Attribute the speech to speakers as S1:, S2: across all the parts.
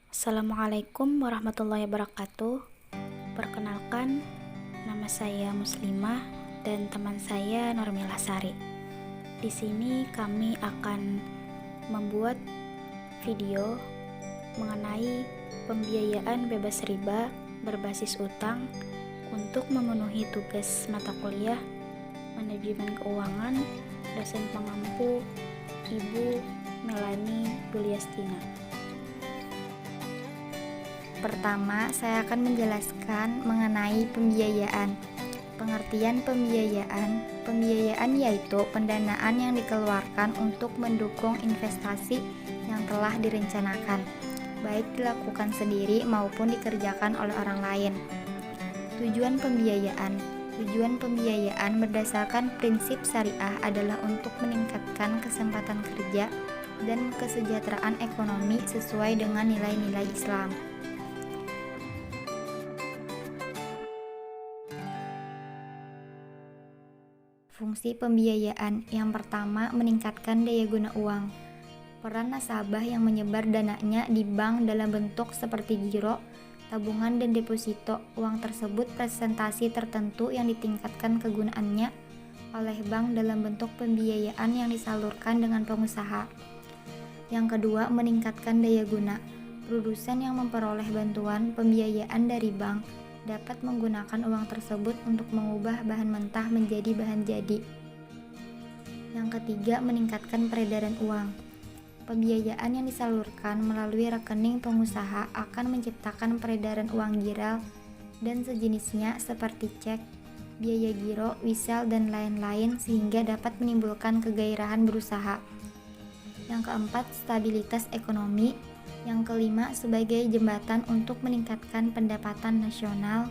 S1: Assalamualaikum warahmatullahi wabarakatuh. Perkenalkan, nama saya Muslimah dan teman saya Nurmila Sari. Di sini kami akan membuat video mengenai pembiayaan bebas riba berbasis utang untuk memenuhi tugas mata kuliah Manajemen Keuangan dosen pengampu Ibu Melani Yuliastina.
S2: Pertama, saya akan menjelaskan mengenai pembiayaan. Pengertian pembiayaan. Pembiayaan yaitu pendanaan yang dikeluarkan untuk mendukung investasi yang telah direncanakan, baik dilakukan sendiri maupun dikerjakan oleh orang lain. Tujuan pembiayaan. Tujuan pembiayaan berdasarkan prinsip syariah adalah untuk meningkatkan kesempatan kerja dan kesejahteraan ekonomi sesuai dengan nilai-nilai Islam. Fungsi pembiayaan yang pertama, meningkatkan daya guna uang. Peran nasabah yang menyebar dananya di bank dalam bentuk seperti giro, tabungan, dan deposito. Uang tersebut presentasi tertentu yang ditingkatkan kegunaannya oleh bank dalam bentuk pembiayaan yang disalurkan dengan pengusaha. Yang kedua, meningkatkan daya guna. Produsen yang memperoleh bantuan pembiayaan dari bank dapat menggunakan uang tersebut untuk mengubah bahan mentah menjadi bahan jadi. Yang ketiga, meningkatkan peredaran uang. Pembiayaan yang disalurkan melalui rekening pengusaha akan menciptakan peredaran uang giral dan sejenisnya seperti cek, biaya giro, wisel, dan lain-lain sehingga dapat menimbulkan kegairahan berusaha. Yang keempat, stabilitas ekonomi. Yang kelima, sebagai jembatan untuk meningkatkan pendapatan nasional.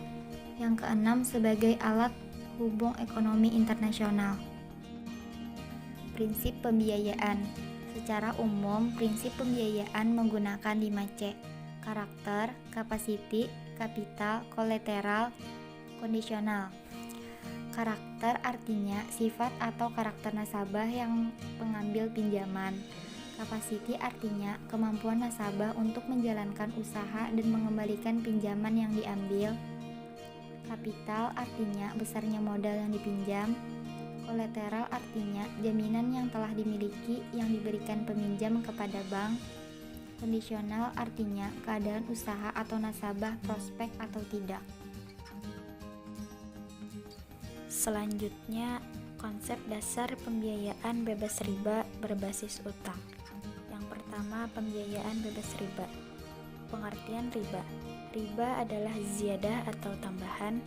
S2: Yang keenam, sebagai alat hubung ekonomi internasional. Prinsip pembiayaan. Secara umum, prinsip pembiayaan menggunakan 5C: karakter, kapasiti, kapital, kolateral, kondisional. Karakter artinya sifat atau karakter nasabah yang pengambil pinjaman. Kapasiti artinya kemampuan nasabah untuk menjalankan usaha dan mengembalikan pinjaman yang diambil. Kapital artinya besarnya modal yang dipinjam. Kolateral artinya jaminan yang telah dimiliki yang diberikan peminjam kepada bank. Kondisional artinya keadaan usaha atau nasabah prospek atau tidak.
S1: Selanjutnya, konsep dasar pembiayaan bebas riba berbasis utang. Yang pertama, pembiayaan bebas riba. Pengertian riba. Riba adalah ziyadah atau tambahan.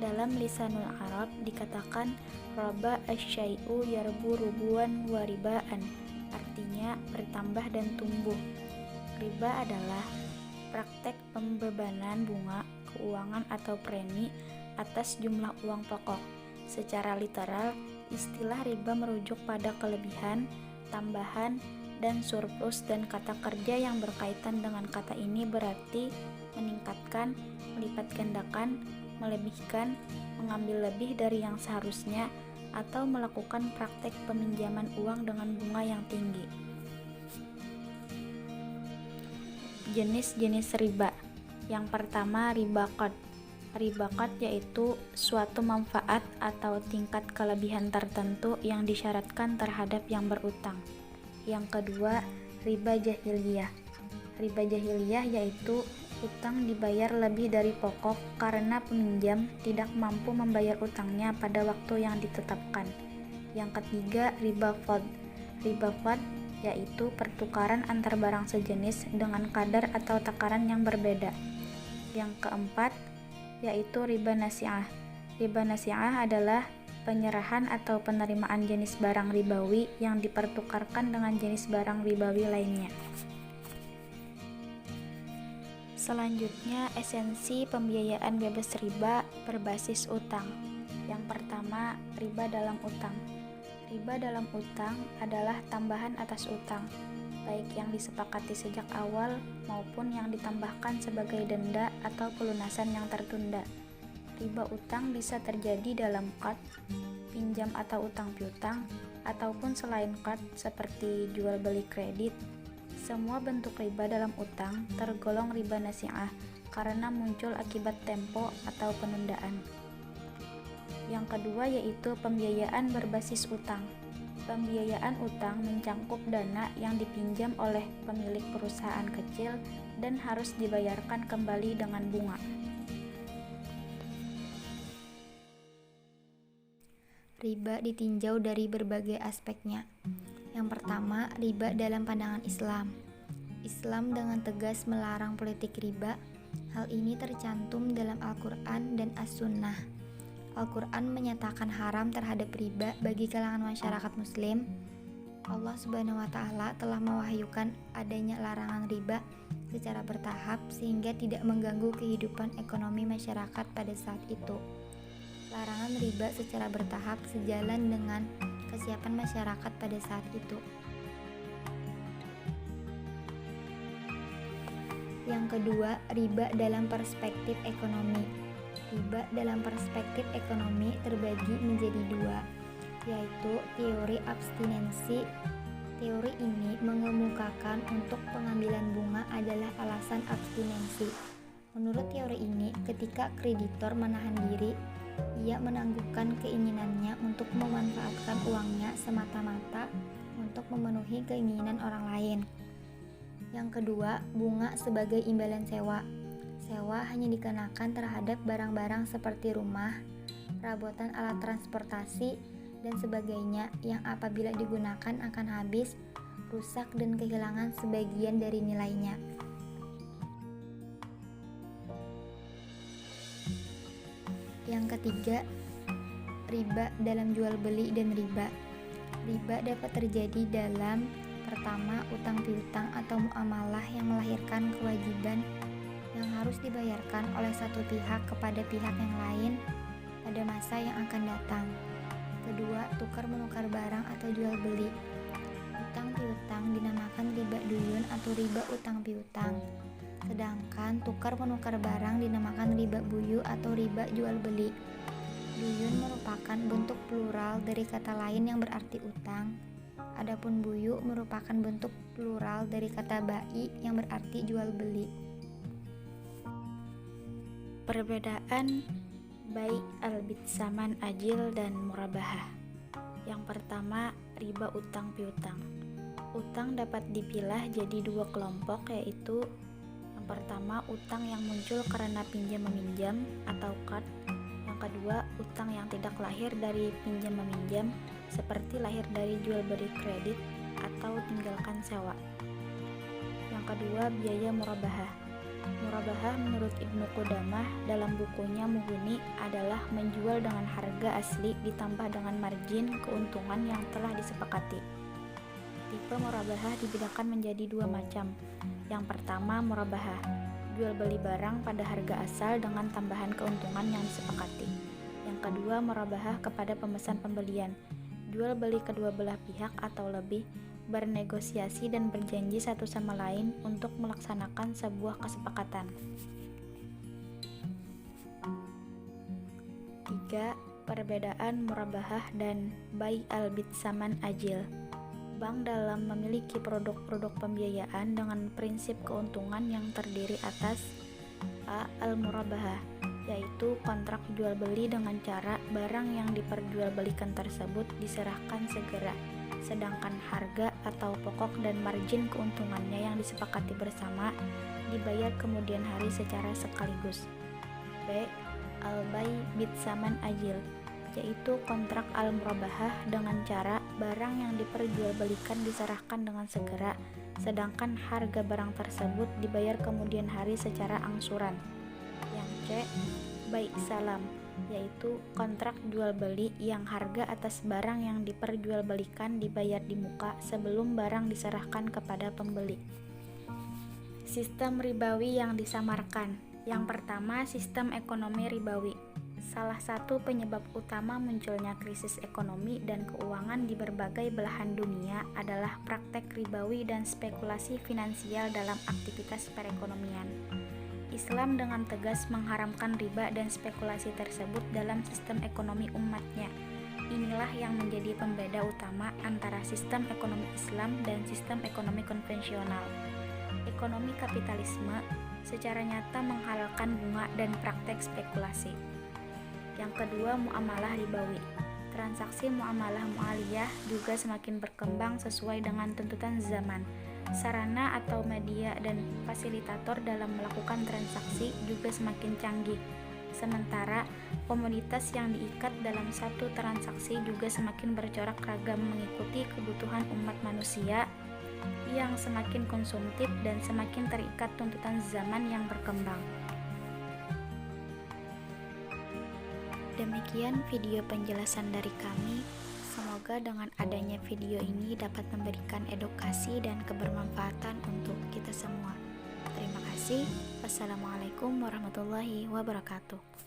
S1: Dalam lisanul Arab dikatakan raba asyai'u yarbu rubuan wa ribaan, artinya bertambah dan tumbuh. Riba adalah praktek pembebanan bunga, keuangan atau premi atas jumlah uang pokok. Secara literal, istilah riba merujuk pada kelebihan, tambahan, dan surplus, dan kata kerja yang berkaitan dengan kata ini berarti meningkatkan, melipat gandakan, melebihkan, mengambil lebih dari yang seharusnya, atau melakukan praktek peminjaman uang dengan bunga yang tinggi. Jenis-jenis riba. Yang pertama, riba qad. Riba qad yaitu suatu manfaat atau tingkat kelebihan tertentu yang disyaratkan terhadap yang berutang. Yang kedua, riba jahiliyah. Riba jahiliyah yaitu utang dibayar lebih dari pokok karena peminjam tidak mampu membayar utangnya pada waktu yang ditetapkan. Yang ketiga, riba fadl. Riba fadl yaitu pertukaran antar barang sejenis dengan kadar atau takaran yang berbeda. Yang keempat, yaitu riba nasi'ah. Riba nasi'ah adalah penyerahan atau penerimaan jenis barang ribawi yang dipertukarkan dengan jenis barang ribawi lainnya. Selanjutnya, esensi pembiayaan bebas riba berbasis utang. Yang pertama, riba dalam utang. Riba dalam utang adalah tambahan atas utang, baik yang disepakati sejak awal maupun yang ditambahkan sebagai denda atau pelunasan yang tertunda. Riba utang bisa terjadi dalam qad, pinjam atau utang piutang, ataupun selain qad seperti jual beli kredit, Semua bentuk riba dalam utang tergolong riba nasi'ah karena muncul akibat tempo atau penundaan. Yang kedua yaitu pembiayaan berbasis utang. Pembiayaan utang mencangkup dana yang dipinjam oleh pemilik perusahaan kecil dan harus dibayarkan kembali dengan bunga.
S2: Riba ditinjau dari berbagai aspeknya. Yang pertama, riba dalam pandangan Islam. Islam dengan tegas melarang politik riba. Hal ini tercantum dalam Al-Quran dan As-Sunnah. Al-Quran menyatakan haram terhadap riba bagi kalangan masyarakat muslim. Allah Subhanahu wa Ta'ala telah mewahyukan adanya larangan riba secara bertahap sehingga tidak mengganggu kehidupan ekonomi masyarakat pada saat itu. Larangan riba secara bertahap sejalan dengan kesiapan masyarakat pada saat itu. Yang kedua, riba dalam perspektif ekonomi. Riba dalam perspektif ekonomi terbagi menjadi dua, yaitu teori abstinensi. Teori ini mengemukakan untuk pengambilan bunga adalah alasan abstinensi. Menurut teori ini, ketika kreditor menahan diri, ia menangguhkan keinginannya untuk memanfaatkan uangnya semata-mata untuk memenuhi keinginan orang lain. Yang kedua, bunga sebagai imbalan sewa. Sewa hanya dikenakan terhadap barang-barang seperti rumah, perabotan alat transportasi, dan sebagainya yang apabila digunakan akan habis, rusak, dan kehilangan sebagian dari nilainya. Yang ketiga, riba dalam jual beli dan riba. Riba dapat terjadi dalam pertama, utang piutang atau muamalah yang melahirkan kewajiban yang harus dibayarkan oleh satu pihak kepada pihak yang lain pada masa yang akan datang. Kedua, tukar menukar barang atau jual beli. Utang piutang dinamakan riba duyun atau riba utang piutang. Sedangkan tukar menukar barang dinamakan riba buyu atau riba jual beli. Duyun merupakan bentuk plural dari kata lain yang berarti utang. Adapun buyu merupakan bentuk plural dari kata bai yang berarti jual beli.
S1: Perbedaan bai al-bidsaman ajil dan murabahah. Yang pertama, riba utang piutang. Utang dapat dipilah jadi dua kelompok, yaitu yang pertama, utang yang muncul karena pinjam-meminjam atau qard. Yang kedua, utang yang tidak lahir dari pinjam-meminjam, seperti lahir dari jual beli kredit atau tinggalkan sewa. Yang kedua, biaya murabahah. Murabahah menurut Ibnu Qudamah dalam bukunya Mughni adalah menjual dengan harga asli ditambah dengan margin keuntungan yang telah disepakati. Tipe murabahah dibedakan menjadi dua macam. Yang pertama, murabahah, jual beli barang pada harga asal dengan tambahan keuntungan yang disepakati. Yang kedua, murabahah kepada pemesan pembelian, jual beli kedua belah pihak atau lebih bernegosiasi dan berjanji satu sama lain untuk melaksanakan sebuah kesepakatan. 3. Perbedaan murabahah dan bai al-bidsaman ajil. Bank dalam memiliki produk-produk pembiayaan dengan prinsip keuntungan yang terdiri atas A. Al-murabahah, yaitu kontrak jual beli dengan cara barang yang diperjualbelikan tersebut diserahkan segera, sedangkan harga atau pokok dan margin keuntungannya yang disepakati bersama dibayar kemudian hari secara sekaligus. B. Al-bai bidsaman ajil, yaitu kontrak al-murabahah dengan cara barang yang diperjualbelikan diserahkan dengan segera, sedangkan harga barang tersebut dibayar kemudian hari secara angsuran. Yang C. Bai salam, yaitu kontrak jual beli yang harga atas barang yang diperjualbelikan dibayar di muka sebelum barang diserahkan kepada pembeli. Sistem ribawi yang disamarkan. Yang pertama, sistem ekonomi ribawi. Salah satu penyebab utama munculnya krisis ekonomi dan keuangan di berbagai belahan dunia adalah praktek ribawi dan spekulasi finansial dalam aktivitas perekonomian. Islam dengan tegas mengharamkan riba dan spekulasi tersebut dalam sistem ekonomi umatnya. Inilah yang menjadi pembeda utama antara sistem ekonomi Islam dan sistem ekonomi konvensional. Ekonomi kapitalisme secara nyata menghalalkan bunga dan praktek spekulasi. Yang kedua, muamalah ribawi. Transaksi muamalah mualiyah juga semakin berkembang sesuai dengan tuntutan zaman. Sarana atau media dan fasilitator dalam melakukan transaksi juga semakin canggih. Sementara, komoditas yang diikat dalam satu transaksi juga semakin bercorak ragam mengikuti kebutuhan umat manusia yang semakin konsumtif dan semakin terikat tuntutan zaman yang berkembang. Demikian video penjelasan dari kami. Semoga dengan adanya video ini dapat memberikan edukasi dan kebermanfaatan untuk kita semua. Terima kasih. Wassalamualaikum warahmatullahi wabarakatuh.